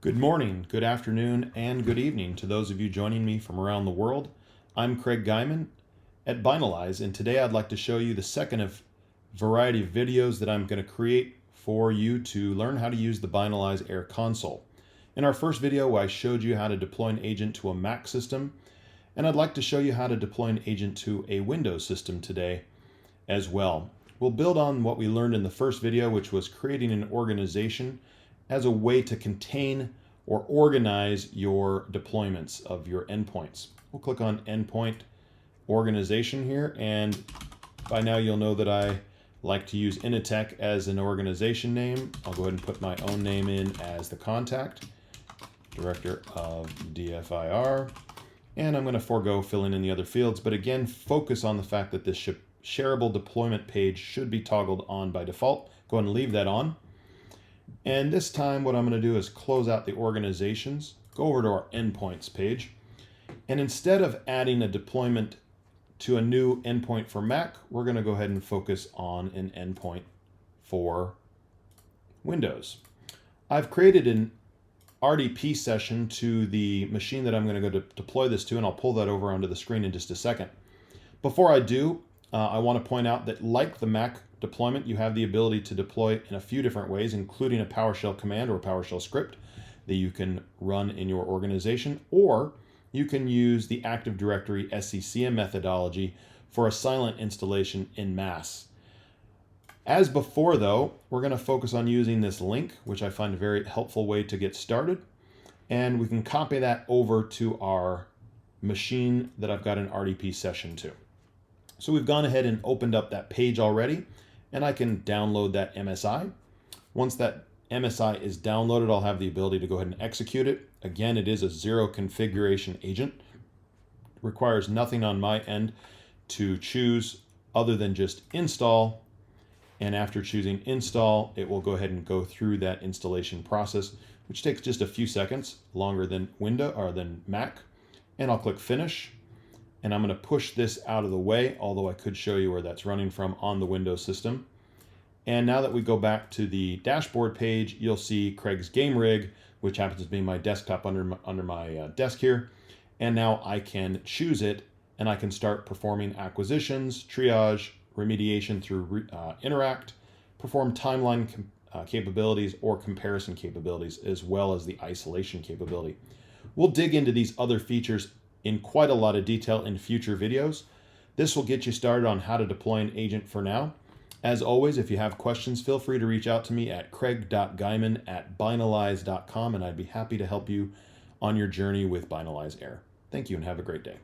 Good morning, good afternoon, and good evening to those of you joining me from around the world. I'm Craig Guyman at Binalyze, and today I'd like to show you the second of a variety of videos that I'm going to create for you to learn how to use the Binalyze AIR console. In our first video, I showed you how to deploy an agent to a Mac system, and I'd like to show you how to deploy an agent to a Windows system today as well. We'll build on what we learned in the first video, which was creating an organization as a way to contain or organize your deployments of your endpoints. We'll click on endpoint organization here, and by now you'll know that I like to use Initech as an organization name. I'll go ahead and put my own name in as the contact, director of DFIR, and I'm going to forego filling in the other fields, but again, focus on the fact that this shareable deployment page should be toggled on by default. Go ahead and leave that on. And this time what I'm going to do is close out the organizations, go over to our endpoints page, and instead of adding a deployment to a new endpoint for Mac, we're going to go ahead and focus on an endpoint for Windows. I've created an RDP session to the machine that I'm going to go to deploy this to, and I'll pull that over onto the screen in just a second. Before I do, I want to point out that like the Mac deployment, you have the ability to deploy in a few different ways, including a PowerShell command or a PowerShell script that you can run in your organization, or you can use the Active Directory SCCM methodology for a silent installation in mass. As before though, we're going to focus on using this link, which I find a very helpful way to get started, and we can copy that over to our machine that I've got an RDP session to. So we've gone ahead and opened up that page already, and I can download that MSI. Once that MSI is downloaded, I'll have the ability to go ahead and execute it. Again, it is a zero configuration agent. Requires nothing on my end to choose other than just install. And after choosing install, it will go ahead and go through that installation process, which takes just a few seconds, longer than Mac. And I'll click finish. And I'm going to push this out of the way, although I could show you where that's running from on the Windows system. And now that we go back to the dashboard page, you'll see Craig's game rig, which happens to be my desktop under my desk here. And now I can choose it, and I can start performing acquisitions, triage, remediation through interact, perform timeline capabilities or comparison capabilities, as well as the isolation capability. We'll dig into these other features in quite a lot of detail in future videos. This will get you started on how to deploy an agent for now. As always, if you have questions, feel free to reach out to me at craig.guyman@binalyze.com, and I'd be happy to help you on your journey with Binalyze AIR. Thank you and have a great day.